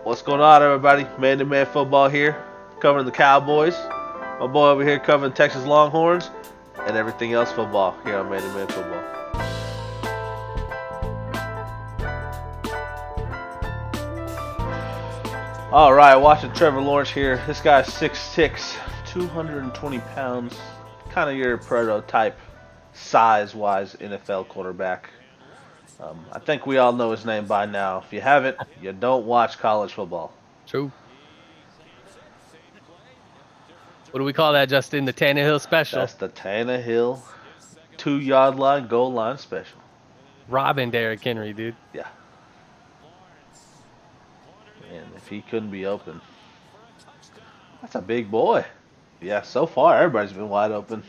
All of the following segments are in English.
What's going on, everybody? Man-to-Man football here, covering the Cowboys. My boy over here covering Texas Longhorns and everything else football here on Man-to-Man football. All right, watching Trevor Laerence here. This guy's 6'6", 220 pounds, kind of your prototype size-wise NFL quarterback. I think we all know his name by now. If you haven't, you don't watch college football. True. What do we call that, Justin? The Tannehill special. That's the Tannehill 2-yard line, goal line special. Robbing Derrick Henry, dude. Yeah. Man, if he couldn't be open. That's a big boy. Yeah, so far everybody's been wide open.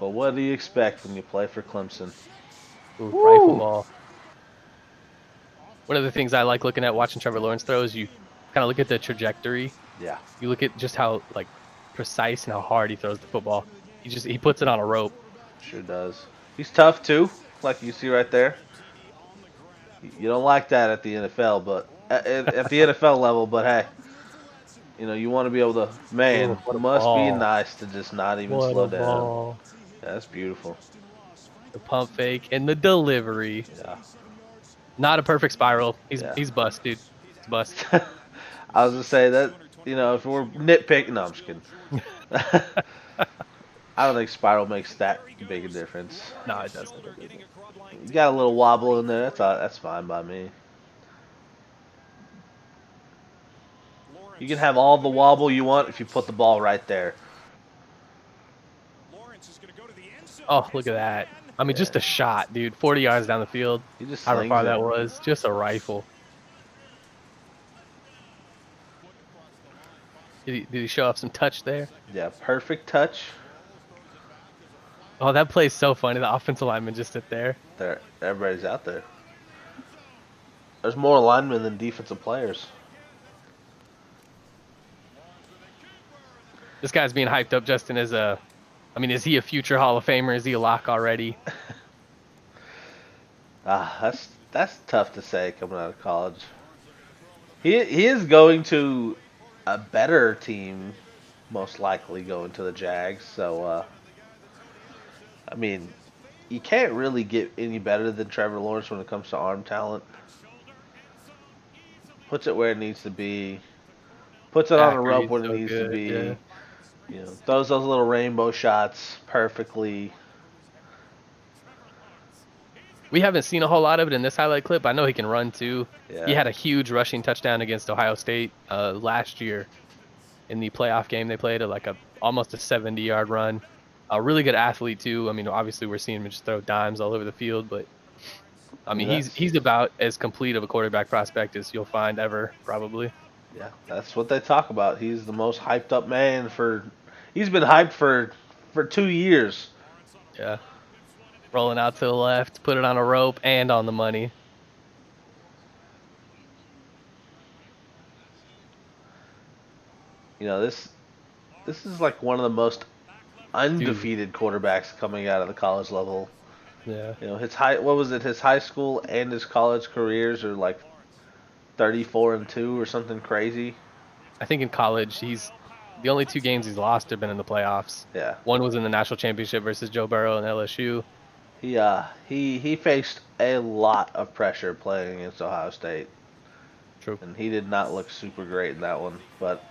But what do you expect when you play for Clemson? Ooh, rifle ball. One of the things I like looking at watching Trevor Laerence throw is you kind of look at the trajectory. Yeah. You look at just how precise and how hard he throws the football. He puts it on a rope. Sure does. He's tough too, like you see right there. You don't like that at the NFL, but at the NFL level. But hey, you want to be able to. Man, Ooh, must be nice to just not even slow down. Ball. Yeah, that's beautiful. The pump fake and the delivery. Yeah. Not a perfect spiral. He's bust, dude. He's bust. I was gonna say that. If we're nitpicking, no, I'm just kidding. I don't think spiral makes that big a difference. No, it doesn't. You got a little wobble in there. That's fine by me. You can have all the wobble you want if you put the ball right there. Oh, look at that. I mean, just a shot, dude. 40 yards down the field. He just However far slings that it. was. Just a rifle. Did he show off some touch there? Yeah, perfect touch. Oh, that play's so funny. The offensive lineman just sit there. Everybody's out there. There's more linemen than defensive players. This guy's being hyped up, Justin, as is he a future Hall of Famer? Is he a lock already? That's tough to say coming out of college. He is going to a better team, most likely going to the Jags. So, you can't really get any better than Trevor Laerence when it comes to arm talent. Puts it where it needs to be. Puts it on a rope when it needs to be. Yeah. Throws those little rainbow shots perfectly. We haven't seen a whole lot of it in this highlight clip. I know he can run too. Yeah. He had a huge rushing touchdown against Ohio State last year in the playoff game they played, almost a 70-yard run. A really good athlete too. Obviously we're seeing him just throw dimes all over the field, but he's about as complete of a quarterback prospect as you'll find ever, probably. Yeah, that's what they talk about. He's the most hyped up man he's been hyped for 2 years. Yeah. Rolling out to the left, put it on a rope and on the money. This is like one of the most undefeated quarterbacks coming out of the college level. Yeah. His his high school and his college careers are like 34-2 or something crazy. I think in college the only 2 games he's lost have been in the playoffs. Yeah. One was in the national championship versus Joe Burrow and LSU. He faced a lot of pressure playing against Ohio State. True. And he did not look super great in that one. But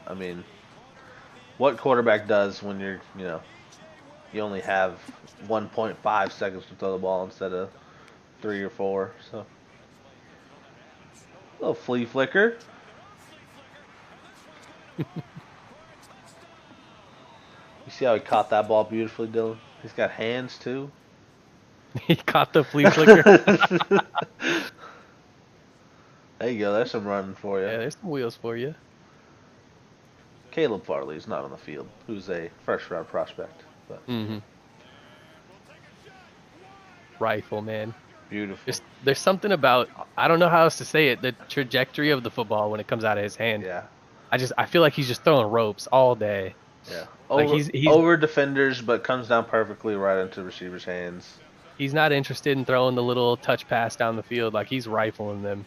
what quarterback does when you only have 1.5 seconds to throw the ball instead of 3 or 4. So a little flea flicker. You see how he caught that ball beautifully, Dylan? He's got hands too. He caught the flea flicker. There you go. There's some running for you. Yeah, there's some wheels for you. Caleb Farley's not on the field, who's a first-round prospect. But Rifle, man. Beautiful. There's something about, I don't know how else to say it, the trajectory of the football when it comes out of his hand. Yeah. I feel like he's just throwing ropes all day. Yeah. He's over defenders, but comes down perfectly right into receivers' hands. He's not interested in throwing the little touch pass down the field. He's rifling them.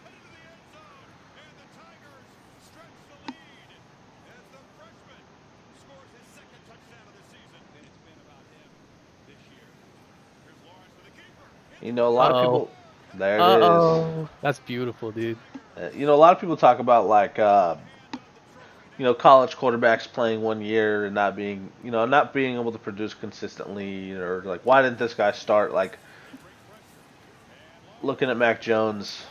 You know, a lot of Uh-oh. people. There it is. Uh-oh. That's beautiful, dude. You know, a lot of people talk about like college quarterbacks playing 1 year and not being able to produce consistently, or like, why didn't this guy start? Like, looking at Mac Jones,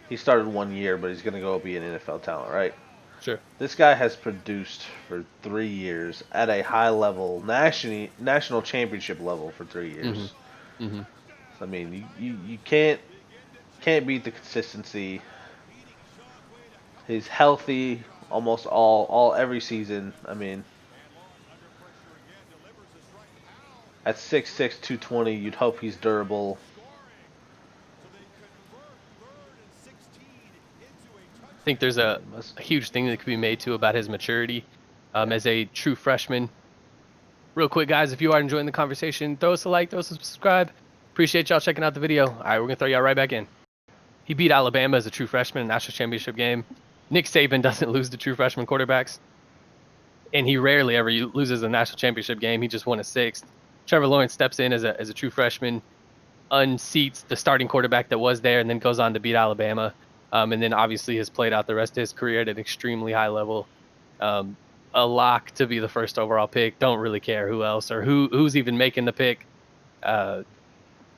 he started 1 year, but he's going to go be an NFL talent, right? Sure. This guy has produced for 3 years at a high level, national championship level for 3 years. Mm-hmm. Mm-hmm. I mean, you can't beat the consistency. He's healthy almost all every season. I mean, at 6'6", 220, you'd hope he's durable. I think there's a huge thing that could be made too about his maturity as a true freshman. Real quick, guys, if you are enjoying the conversation, throw us a like, throw us a subscribe. Appreciate y'all checking out the video. All right, we're going to throw y'all right back in. He beat Alabama as a true freshman in the national championship game. Nick Saban doesn't lose to true freshman quarterbacks, and he rarely ever loses a national championship game. He just won a sixth. Trevor Laerence steps in as a true freshman, unseats the starting quarterback that was there, and then goes on to beat Alabama. And then obviously has played out the rest of his career at an extremely high level. A lock to be the first overall pick. Don't really care who else or who's even making the pick.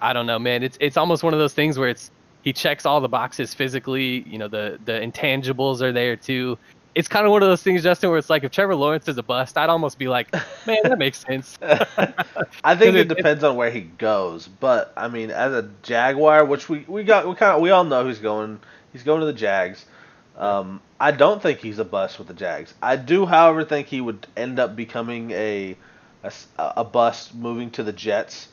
I don't know, man. It's almost one of those things where he checks all the boxes physically. You know, the intangibles are there too. It's kind of one of those things, Justin, where it's like if Trevor Laerence is a bust, I'd almost be like, man, that makes sense. I think it depends on where he goes, but I mean, as a Jaguar, which we all know he's going to the Jags. I don't think he's a bust with the Jags. I do, however, think he would end up becoming a bust moving to the Jets.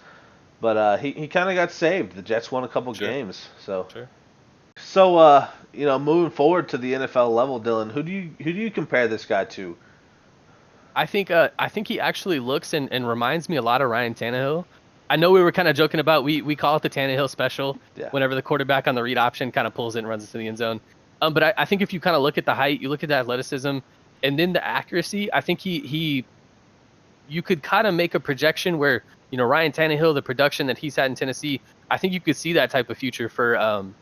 But he kind of got saved. The Jets won a couple games, so. Sure. So moving forward to the NFL level, Dylan, who do you compare this guy to? I think he actually looks and reminds me a lot of Ryan Tannehill. I know we were kind of joking about we call it the Tannehill special whenever the quarterback on the read option kind of pulls it and runs into the end zone. But I think if you kind of look at the height, you look at the athleticism, and then the accuracy, I think you could kind of make a projection where, Ryan Tannehill, the production that he's had in Tennessee, I think you could see that type of future for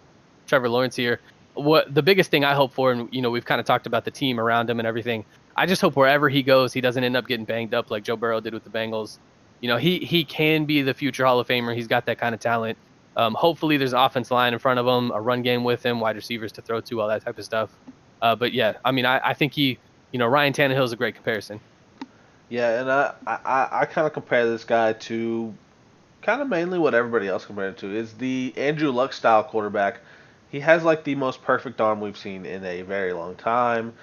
Trevor Laerence here. What the biggest thing I hope for, and we've kind of talked about the team around him and everything. I just hope wherever he goes, he doesn't end up getting banged up like Joe Burrow did with the Bengals. He can be the future Hall of Famer. He's got that kind of talent. Hopefully there's an offensive line in front of him, a run game with him, wide receivers to throw to, all that type of stuff. But yeah, I mean, I think Ryan Tannehill is a great comparison. Yeah, and I kind of compare this guy to kind of mainly what everybody else compared it to is the Andrew Luck style quarterback. He has like the most perfect arm we've seen in a very long time.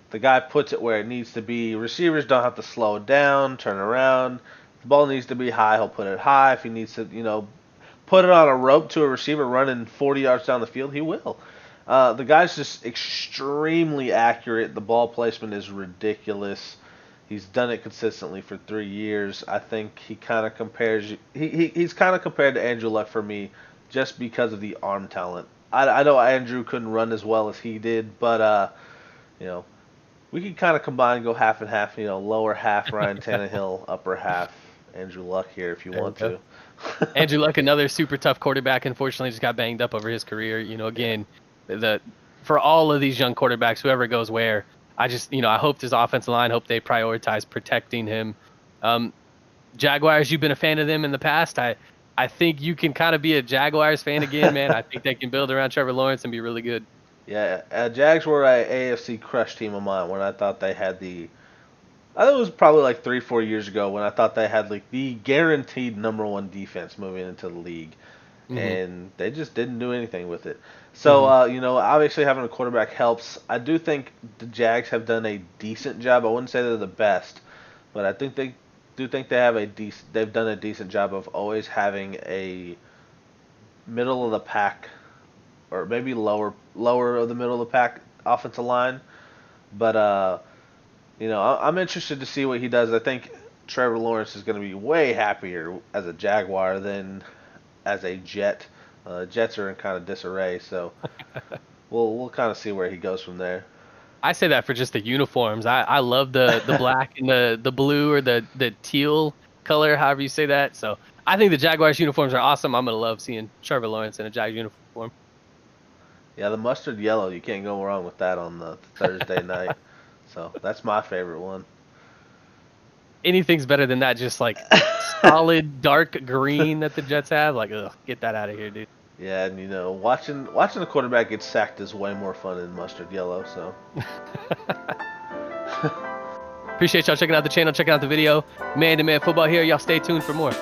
The guy puts it where it needs to be. Receivers don't have to slow it down, turn around. The ball needs to be high, he'll put it high. If he needs to, put it on a rope to a receiver running 40 yards down the field, he will. The guy's just extremely accurate. The ball placement is ridiculous. He's done it consistently for 3 years. I think he kind of compares. He's kind of compared to Andrew Luck for me, just because of the arm talent. I know Andrew couldn't run as well as he did, but we could kind of combine, go half and half. Lower half Ryan Tannehill, upper half Andrew Luck here if you want to. Andrew Luck, another super tough quarterback, unfortunately just got banged up over his career. Again, for all of these young quarterbacks, whoever goes where, I just, I hope this offensive line, hope they prioritize protecting him. Jaguars, you've been a fan of them in the past. I think you can kind of be a Jaguars fan again, man. I think they can build around Trevor Laerence and be really good. Yeah, Jags were a AFC crush team of mine when I thought they had I think it was probably like 3-4 years ago when I thought they had like the guaranteed number one defense moving into the league. Mm-hmm. And they just didn't do anything with it. So, obviously having a quarterback helps. I do think the Jags have done a decent job. I wouldn't say they're the best, but I think they have they've done a decent job of always having a middle of the pack, or maybe lower of the middle of the pack offensive line. But I'm interested to see what he does. I think Trevor Laerence is going to be way happier as a Jaguar than as a Jet. Jets are in kind of disarray, so we'll kind of see where he goes from there. I say that for just the uniforms. I love the black and the blue, or the teal color, however you say that. So I think the Jaguars uniforms are awesome. I'm gonna love seeing Trevor Laerence in a Jags uniform. Yeah, the mustard yellow, you can't go wrong with that on the Thursday night. So that's my favorite one. Anything's better than that. Just like solid dark green that the Jets have. Like, ugh, get that out of here, dude. Yeah, and watching the quarterback get sacked is way more fun than mustard yellow. So Appreciate y'all checking out the channel, checking out the video. Man to Man Football here. Y'all stay tuned for more.